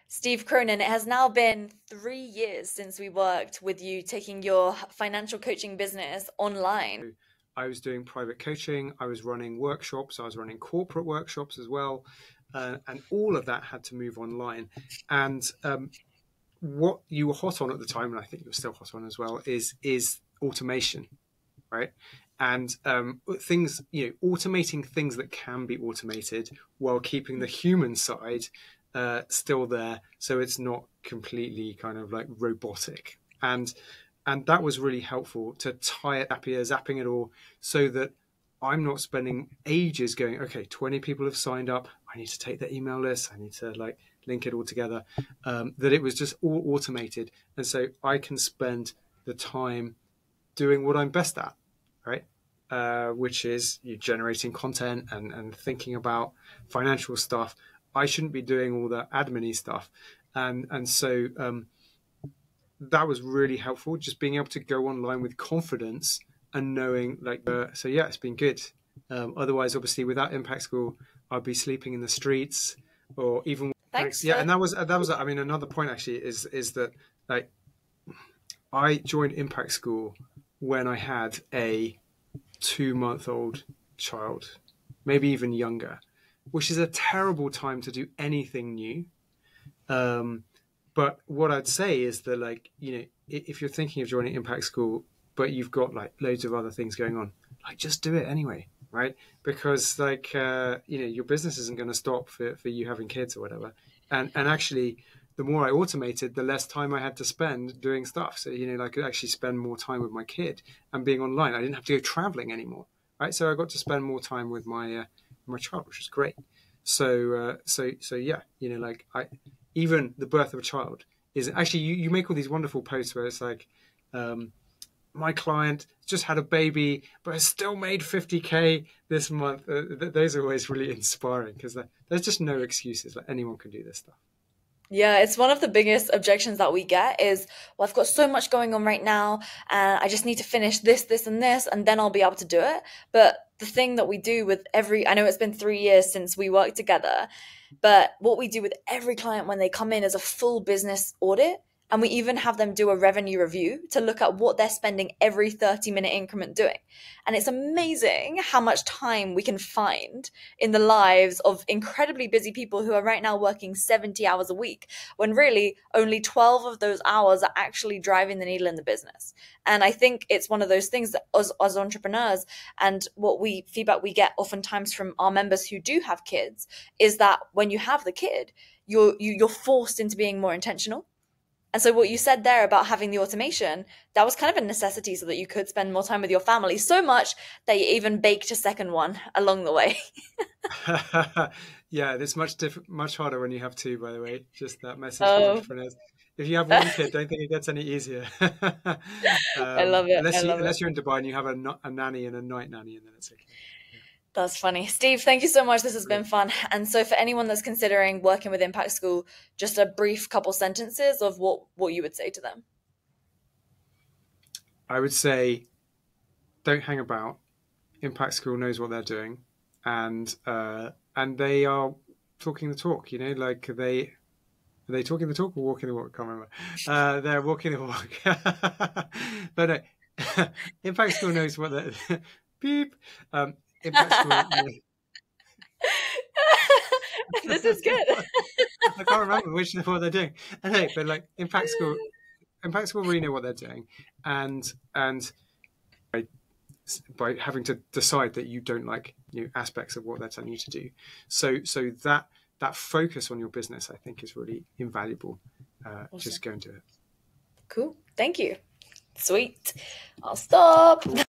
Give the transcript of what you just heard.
Steve Cronin, it has now been 3 years since we worked with you taking your financial coaching business online. I was doing private coaching, I was running workshops, I was running corporate workshops as well, and all of that had to move online. And what you were hot on at the time, and I think you're still hot on as well, is automation, right? And things, automating things that can be automated while keeping the human side still there, so it's not completely kind of like robotic. And that was really helpful to tie it up here, zapping it all, so that I'm not spending ages going, okay, 20 people have signed up. I need to take their email list. I need to like link it all together. That it was just all automated. And so I can spend the time doing what I'm best at, right? Which is generating content and thinking about financial stuff. I shouldn't be doing all the admin-y stuff. And so that was really helpful, just being able to go online with confidence and knowing so yeah, it's been good. Otherwise, obviously, without Impact School, I'd be sleeping in the streets or even Thanks yeah. for And that was I mean, another point actually is that like I joined Impact School when I had a 2-month-old child, maybe even younger, which is a terrible time to do anything new. But what I'd say is that, like, if you're thinking of joining Impact School, but you've got like loads of other things going on, like just do it anyway, right? Because like, your business isn't going to stop for you having kids or whatever. And actually, the more I automated, the less time I had to spend doing stuff. So, I could actually spend more time with my kid and being online. I didn't have to go traveling anymore, right? So I got to spend more time with my child, which was great. So yeah, like even the birth of a child is actually, you make all these wonderful posts where it's like, my client just had a baby but has still made 50K this month. Those are always really inspiring because there's just no excuses. Like, anyone can do this stuff. Yeah, it's one of the biggest objections that we get is, well, I've got so much going on right now, and I just need to finish this, this, and this, and then I'll be able to do it. But the thing that we do with I know it's been 3 years since we worked together, but what we do with every client when they come in is a full business audit. And we even have them do a revenue review to look at what they're spending every 30-minute increment doing. And it's amazing how much time we can find in the lives of incredibly busy people who are right now working 70 hours a week, when really only 12 of those hours are actually driving the needle in the business. And I think it's one of those things that as entrepreneurs, and what feedback we get oftentimes from our members who do have kids, is that when you have the kid, you're forced into being more intentional. And so what you said there about having the automation, that was kind of a necessity so that you could spend more time with your family, so much that you even baked a second one along the way. Yeah, it's much harder when you have two, by the way. Just that message for Oh, entrepreneurs. If you have one kid, don't think it gets any easier. I love it. I Unless love it. you're in Dubai and you have a nanny and a night nanny, and then it's okay. Yeah, That's funny. Steve, thank you so much. This has been great. fun. And so for anyone that's considering working with Impact School, just a brief couple sentences of what you would say to them. I would say don't hang about. Impact School knows what they're doing, and they are talking the talk. Like are they talking the talk or walking the walk? I can't remember. They're walking the walk. But no, Impact School knows what they're beep. Impact School. This is good. I can't remember what they're doing. Anyway, but like Impact School really know what they're doing, and by having to decide that you don't like aspects of what they're telling you to do. So that focus on your business, I think, is really invaluable. Awesome. Just go and do it. Cool. Thank you. Sweet. I'll stop.